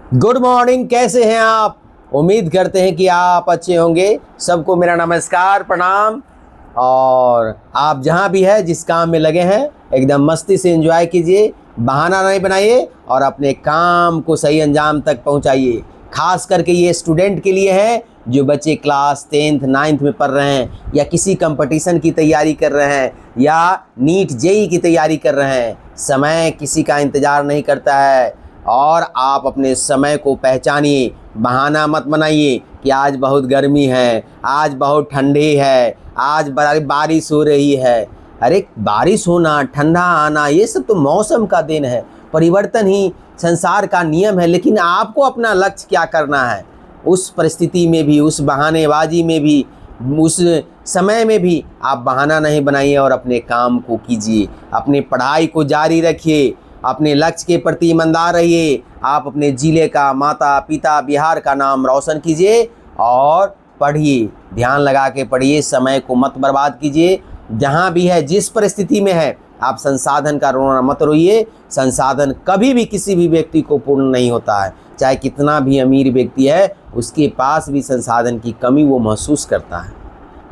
Good morning, कैसे हैं आप। उम्मीद करते हैं कि आप अच्छे होंगे। सबको मेरा नमस्कार, प्रणाम। और आप जहां भी है, जिस काम में लगे हैं, एकदम मस्ती से एंजॉय कीजिए, बहाना नहीं बनाइए और अपने काम को सही अंजाम तक पहुंचाइए। खास करके ये स्टूडेंट के लिए है जो बच्चे क्लास 10th 9th में पढ़ रहे हैं या किसी कंपटीशन की तैयारी कर रहे हैं या नीट जेई की तैयारी कर रहे हैं। समय किसी का इंतज़ार नहीं करता है और आप अपने समय को पहचानिए। बहाना मत बनाइए कि आज बहुत गर्मी है, आज बहुत ठंडी है, आज बारिश हो रही है। अरे बारिश होना, ठंडा आना, ये सब तो मौसम का दिन है, परिवर्तन ही संसार का नियम है। लेकिन आपको अपना लक्ष्य क्या करना है, उस परिस्थिति में भी, उस बहानेबाजी में भी, उस समय में भी आप बहाना नहीं बनाइए और अपने काम को कीजिए। अपनी पढ़ाई को जारी रखिए, अपने लक्ष्य के प्रति ईमानदार रहिए। आप अपने जिले का, माता पिता, बिहार का नाम रोशन कीजिए और पढ़िए, ध्यान लगा के पढ़िए, समय को मत बर्बाद कीजिए। जहाँ भी है, जिस परिस्थिति में है, आप संसाधन का रोना मत रोइए। संसाधन कभी भी किसी भी व्यक्ति को पूर्ण नहीं होता है। चाहे कितना भी अमीर व्यक्ति है, उसके पास भी संसाधन की कमी वो महसूस करता है।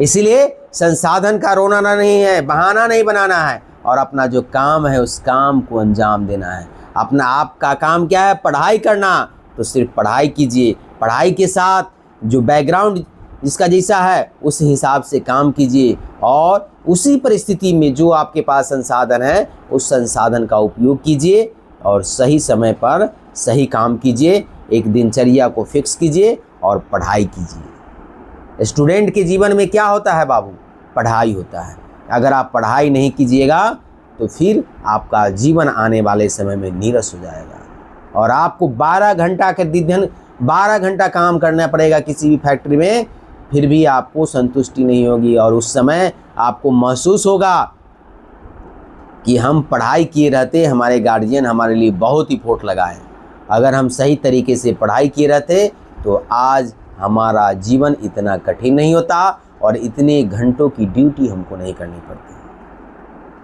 इसीलिए संसाधन का रोना नहीं है, बहाना नहीं बनाना है और अपना जो काम है उस काम को अंजाम देना है। अपना आपका काम क्या है, पढ़ाई करना, तो सिर्फ पढ़ाई कीजिए। पढ़ाई के साथ जो बैकग्राउंड जिसका जैसा है उस हिसाब से काम कीजिए और उसी परिस्थिति में जो आपके पास संसाधन है उस संसाधन का उपयोग कीजिए और सही समय पर सही काम कीजिए। एक दिनचर्या को फिक्स कीजिए और पढ़ाई कीजिए। स्टूडेंट के जीवन में क्या होता है बाबू, पढ़ाई होता है। अगर आप पढ़ाई नहीं कीजिएगा तो फिर आपका जीवन आने वाले समय में नीरस हो जाएगा और आपको 12 घंटा के दिन 12 घंटा काम करना पड़ेगा किसी भी फैक्ट्री में, फिर भी आपको संतुष्टि नहीं होगी और उस समय आपको महसूस होगा कि हम पढ़ाई किए रहते, हमारे गार्जियन हमारे लिए बहुत ही एफर्ट लगाए। अगर हम सही तरीके से पढ़ाई किए रहते तो आज हमारा जीवन इतना कठिन नहीं होता और इतने घंटों की ड्यूटी हमको नहीं करनी पड़ती।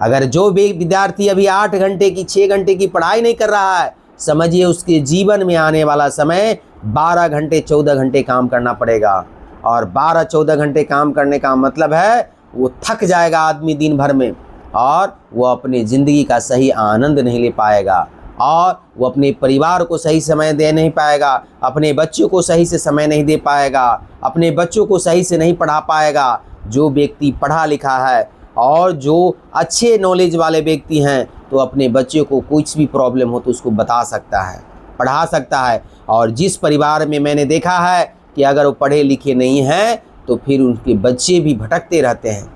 अगर जो भी विद्यार्थी अभी 8 घंटे की, 6 घंटे की पढ़ाई नहीं कर रहा है, समझिए उसके जीवन में आने वाला समय 12 घंटे 14 घंटे काम करना पड़ेगा। और 12-14 घंटे काम करने का मतलब है वो थक जाएगा आदमी दिन भर में और वो अपनी ज़िंदगी का सही आनंद नहीं ले पाएगा और वो अपने परिवार को सही समय दे नहीं पाएगा, अपने बच्चों को सही से समय नहीं दे पाएगा, अपने बच्चों को सही से नहीं पढ़ा पाएगा। जो व्यक्ति पढ़ा लिखा है और जो अच्छे नॉलेज वाले व्यक्ति हैं तो अपने बच्चों को कुछ भी प्रॉब्लम हो तो उसको बता सकता है, पढ़ा सकता है। और जिस परिवार में मैंने देखा है कि अगर वो पढ़े लिखे नहीं हैं तो फिर उनके बच्चे भी भटकते रहते हैं,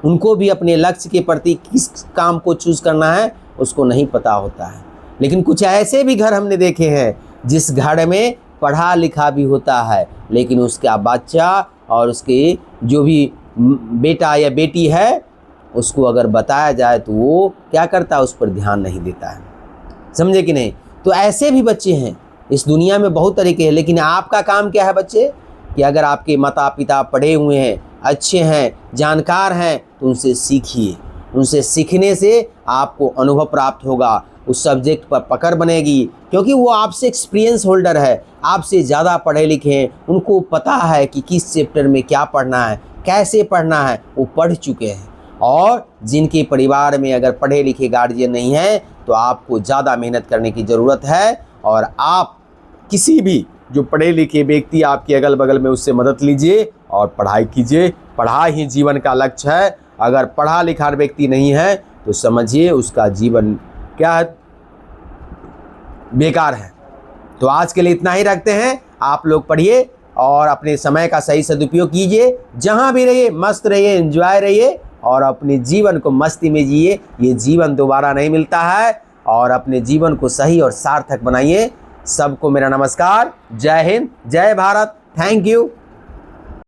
उनको भी अपने लक्ष्य के प्रति किस काम को चूज़ करना है उसको नहीं पता होता है। लेकिन कुछ ऐसे भी घर हमने देखे हैं जिस घर में पढ़ा लिखा भी होता है लेकिन उसका बच्चा और उसके जो भी बेटा या बेटी है उसको अगर बताया जाए तो वो क्या करता है, उस पर ध्यान नहीं देता है। समझे कि नहीं। तो ऐसे भी बच्चे हैं इस दुनिया में, बहुत तरीके हैं। लेकिन आपका काम क्या है बच्चे, कि अगर आपके माता पिता पढ़े हुए हैं, अच्छे हैं, जानकार हैं, तो उनसे सीखिए। उनसे सीखने से आपको अनुभव प्राप्त होगा, उस सब्जेक्ट पर पकड़ बनेगी, क्योंकि वो आपसे एक्सपीरियंस होल्डर है, आपसे ज़्यादा पढ़े लिखे हैं, उनको पता है कि किस चैप्टर में क्या पढ़ना है, कैसे पढ़ना है, वो पढ़ चुके हैं। और जिनके परिवार में अगर पढ़े लिखे गार्जियन नहीं हैं तो आपको ज़्यादा मेहनत करने की ज़रूरत है और आप किसी भी जो पढ़े लिखे व्यक्ति आपके अगल बगल में उससे मदद लीजिए और पढ़ाई कीजिए। पढ़ाई ही जीवन का लक्ष्य है। अगर पढ़ा लिखा व्यक्ति नहीं है तो समझिए उसका जीवन क्या है, बेकार है। तो आज के लिए इतना ही रखते हैं। आप लोग पढ़िए और अपने समय का सही सदुपयोग कीजिए। जहाँ भी रहिए मस्त रहिए, एंजॉय रहिए और अपने जीवन को मस्ती में जिए। ये जीवन दोबारा नहीं मिलता है और अपने जीवन को सही और सार्थक बनाइए। सबको मेरा नमस्कार। जय हिंद, जय भारत। Thank you.